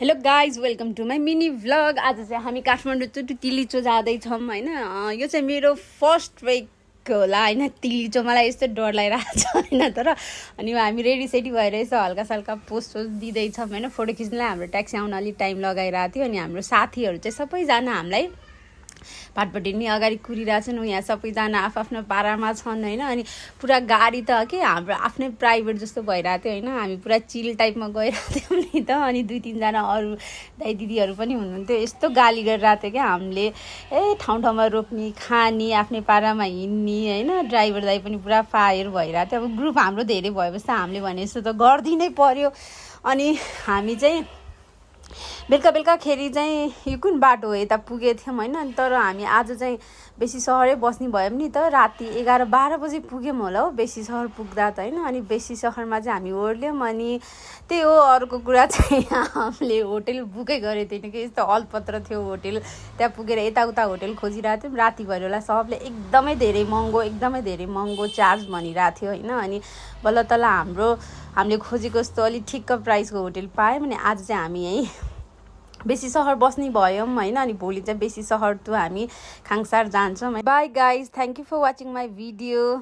Hello guys welcome to my mini vlog. आज चाहिँ हामी काठमाडौँ टु तिलिचो जाँदैछौँ होइन। यो चाहिँ मेरो फर्स्ट वेक होला होइन तिलिचो। मलाई यस्तो डर लागिरहेको छ होइन। तर अनि हामी रेडी सेडी भएर यसो हल्का सल्का पोस्ट दिँदैछौँ होइन। फोटो खिच्नलाई हाम्रो ट्याक्सी आउन अलिक टाइम लगाइरहेको थियो। अनि हाम्रो साथीहरू चाहिँ सबैजना हामीलाई पाटपट्टि नि अगाडि कुरिरहेछन्। यहाँ सबैजना आफ्नो पारामा छन् होइन। अनि पुरा गाडी त के हाम्रो आफ्नै प्राइभेट जस्तो भइरहेको थियो होइन। हामी पुरा चिल टाइपमा गइरहेको थियौँ नि त। अनि 2-3जना अरू दाइ दिदीहरू पनि हुनुहुन्थ्यो। यस्तो गाली गरिरहेको थियो क्या हामीले। ठाउँ ठाउँमा रोक्ने खाने आफ्नै पारामा हिँड्ने होइन। ड्राइभर दाइ पनि पुरा फायर भइरहेको थियो। अब ग्रुप हाम्रो धेरै भएपछि हामीले भने जस्तो त गरिदिनै पर्यो। अनि हामी चाहिँ बेलुकाखेरि चाहिँ यो कुन बाटो हो यता पुगेको थियौँ होइन। तर हामी आज चाहिँ बेसी सहरै बस्ने भयौँ नि त। राति 11-12 बजी पुग्यौँ होला हौ बेसी सहर पुग्दा त होइन। अनि बेसी सहरमा चाहिँ हामी ओर्ल्यौँ। अनि त्यही हो अर्को कुरा चाहिँ हामीले होटेल बुकै गरेको थिएन कि यस्तो अलपत्र थियो होटेल। त्यहाँ पुगेर यताउता होटेल खोजिरहेको थियौँ। राति भएर होला सबले एकदमै धेरै महँगो चार्ज भनिरहेको थियो होइन। अनि बल्ल तल हामीले खोजेको जस्तो अलिक ठिक्क प्राइसको होटेल पायौँ। अनि आज चाहिँ हामी यहीँ बेसी सहर बस्ने भयौँ होइन। अनि भोलि चाहिँ बेसी सहर टु हामी खाङसार जान्छौँ। Bye guys, thank you for watching my video.